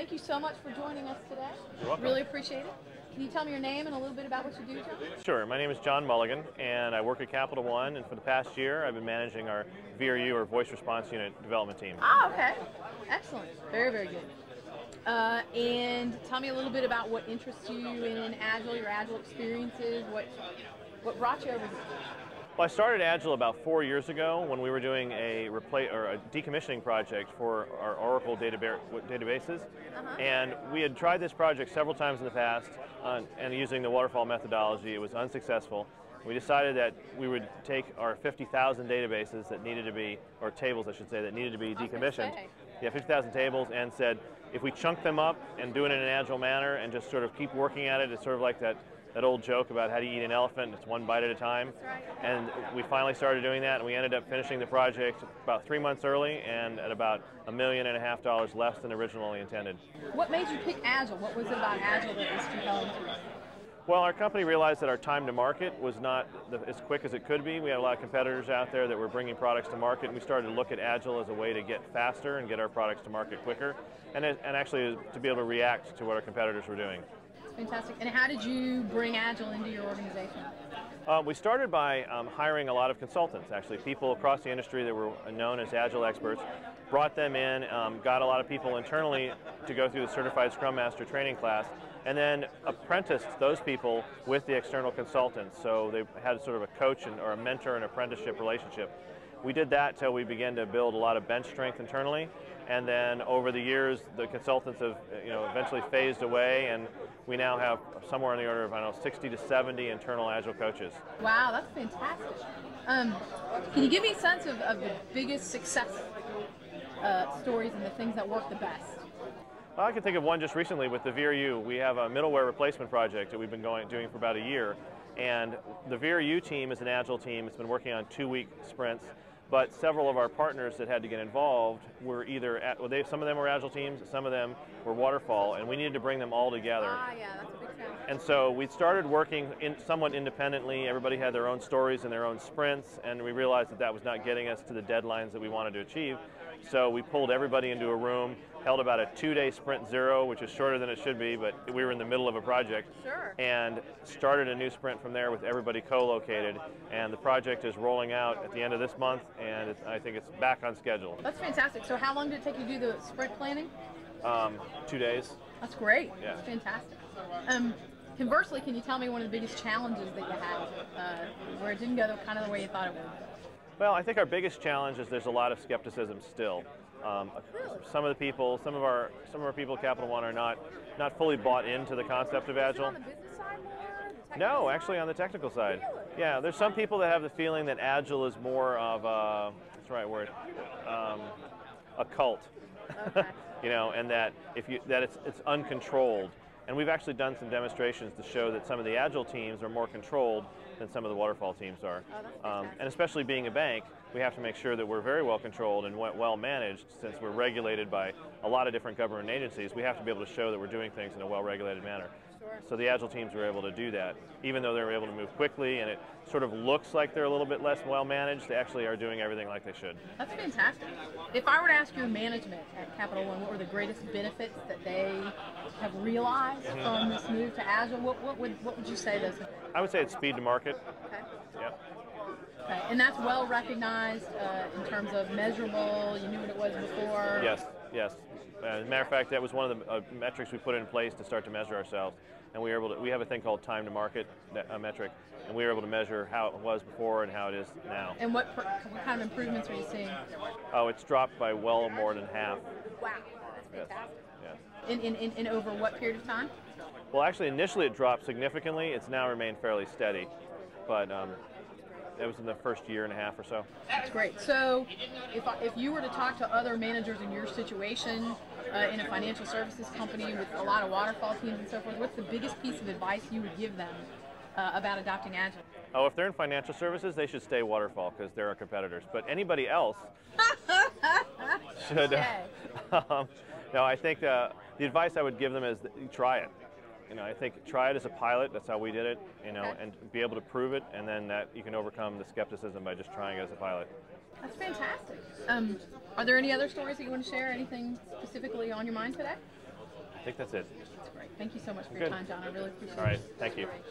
thank you so much for joining us today. You're welcome. Really appreciate it. Can you tell me your name and a little bit about what you do, John? Sure. My name is John Mulligan, and I work at Capital One, and for the past year I've been managing our VRU, or Voice Response Unit, development team. Ah, okay. Excellent. Very, very good. And tell me a little bit about what interests you in Agile, your Agile experiences, what brought you over here? Well, I started Agile about 4 years ago when we were doing a decommissioning project for our Oracle databases, and we had tried this project several times in the past, and using the waterfall methodology, it was unsuccessful. We decided that we would take our 50,000 databases that needed to be, or tables I should say, that needed to be decommissioned. Yeah, 50,000 tables, and said if we chunk them up and do it in an Agile manner and just sort of keep working at it, it's sort of like that old joke about how do you eat an elephant, it's one bite at a time. That's right. And we finally started doing that, and we ended up finishing the project about 3 months early and at about $1.5 million less than originally intended. What made you pick Agile? What was it about Agile that was compelling to you? Well, our company realized that our time to market was not as quick as it could be. We had a lot of competitors out there that were bringing products to market, and we started to look at Agile as a way to get faster and get our products to market quicker, and actually to be able to react to what our competitors were doing. Fantastic. And how did you bring Agile into your organization? We started by hiring a lot of consultants, actually, people across the industry that were known as Agile experts, brought them in, got a lot of people internally to go through the Certified Scrum Master training class, and then apprenticed those people with the external consultants. So they had sort of a coach or a mentor and apprenticeship relationship. We did that till we began to build a lot of bench strength internally, and then over the years the consultants have eventually phased away, and we now have somewhere in the order of, I don't know, 60 to 70 internal Agile coaches. Wow, that's fantastic. Can you give me a sense of the biggest success stories and the things that work the best? Well, I can think of one just recently with the VRU. We have a middleware replacement project that we've been doing for about a year, and the VRU team is an Agile team. It's been working on 2-week sprints, but several of our partners that had to get involved were either some of them were Agile teams, some of them were waterfall, and we needed to bring them all together. Ah, yeah, that's a big challenge. And so we started working somewhat independently. Everybody had their own stories and their own sprints, and we realized that that was not getting us to the deadlines that we wanted to achieve. So we pulled everybody into a room, held about a 2-day sprint zero, which is shorter than it should be, but we were in the middle of a project. Sure. And started a new sprint from there with everybody co-located, and the project is rolling out at the end of this month, and I think it's back on schedule. That's fantastic. So how long did it take you to do the sprint planning? 2 days. That's great. Yeah. That's fantastic. Conversely, can you tell me one of the biggest challenges that you had where it didn't go kind of the way you thought it would? Well, I think our biggest challenge is there's a lot of skepticism still. Really? Some of our people at Capital One are not fully bought into the concept of Agile. On the business side more? No, actually on the technical side. Really? Yeah, there's some people that have the feeling that Agile is more of what's the right word? A cult. Okay. And that it's uncontrolled. And we've actually done some demonstrations to show that some of the Agile teams are more controlled than some of the waterfall teams are. And especially being a bank, we have to make sure that we're very well controlled and well managed. Since we're regulated by a lot of different government agencies, we have to be able to show that we're doing things in a well-regulated manner. Sure. So the Agile teams were able to do that. Even though they were able to move quickly and it sort of looks like they're a little bit less well managed, they actually are doing everything like they should. That's fantastic. If I were to ask your management at Capital One, what were the greatest benefits that they have realized from this move to Agile, what would you say those? I would say it's speed to market. Okay. Yep. Okay. And that's well recognized in terms of measurable. You knew what it was before. Yes. Yes. As a matter of fact, that was one of the metrics we put in place to start to measure ourselves. And we have a thing called time to market metric, and we were able to measure how it was before and how it is now. And what kind of improvements are you seeing? Oh, it's dropped by well more than half. Wow, that's fantastic. Yes. In over what period of time? Well, actually, initially it dropped significantly. It's now remained fairly steady, but that was in the first year and a half or so. That's great. So if you were to talk to other managers in your situation in a financial services company with a lot of waterfall teams and so forth, what's the biggest piece of advice you would give them about adopting Agile? Oh, if they're in financial services, they should stay waterfall because they're our competitors. But anybody else should. No, I think the advice I would give them is try it. I think try it as a pilot. That's how we did it. And be able to prove it, and then that you can overcome the skepticism by just trying it as a pilot. That's fantastic. Are there any other stories that you want to share? Anything specifically on your mind today? I think that's it. That's great. Thank you so much for Good. your time, John. I really appreciate it. All right. Thank you. Great.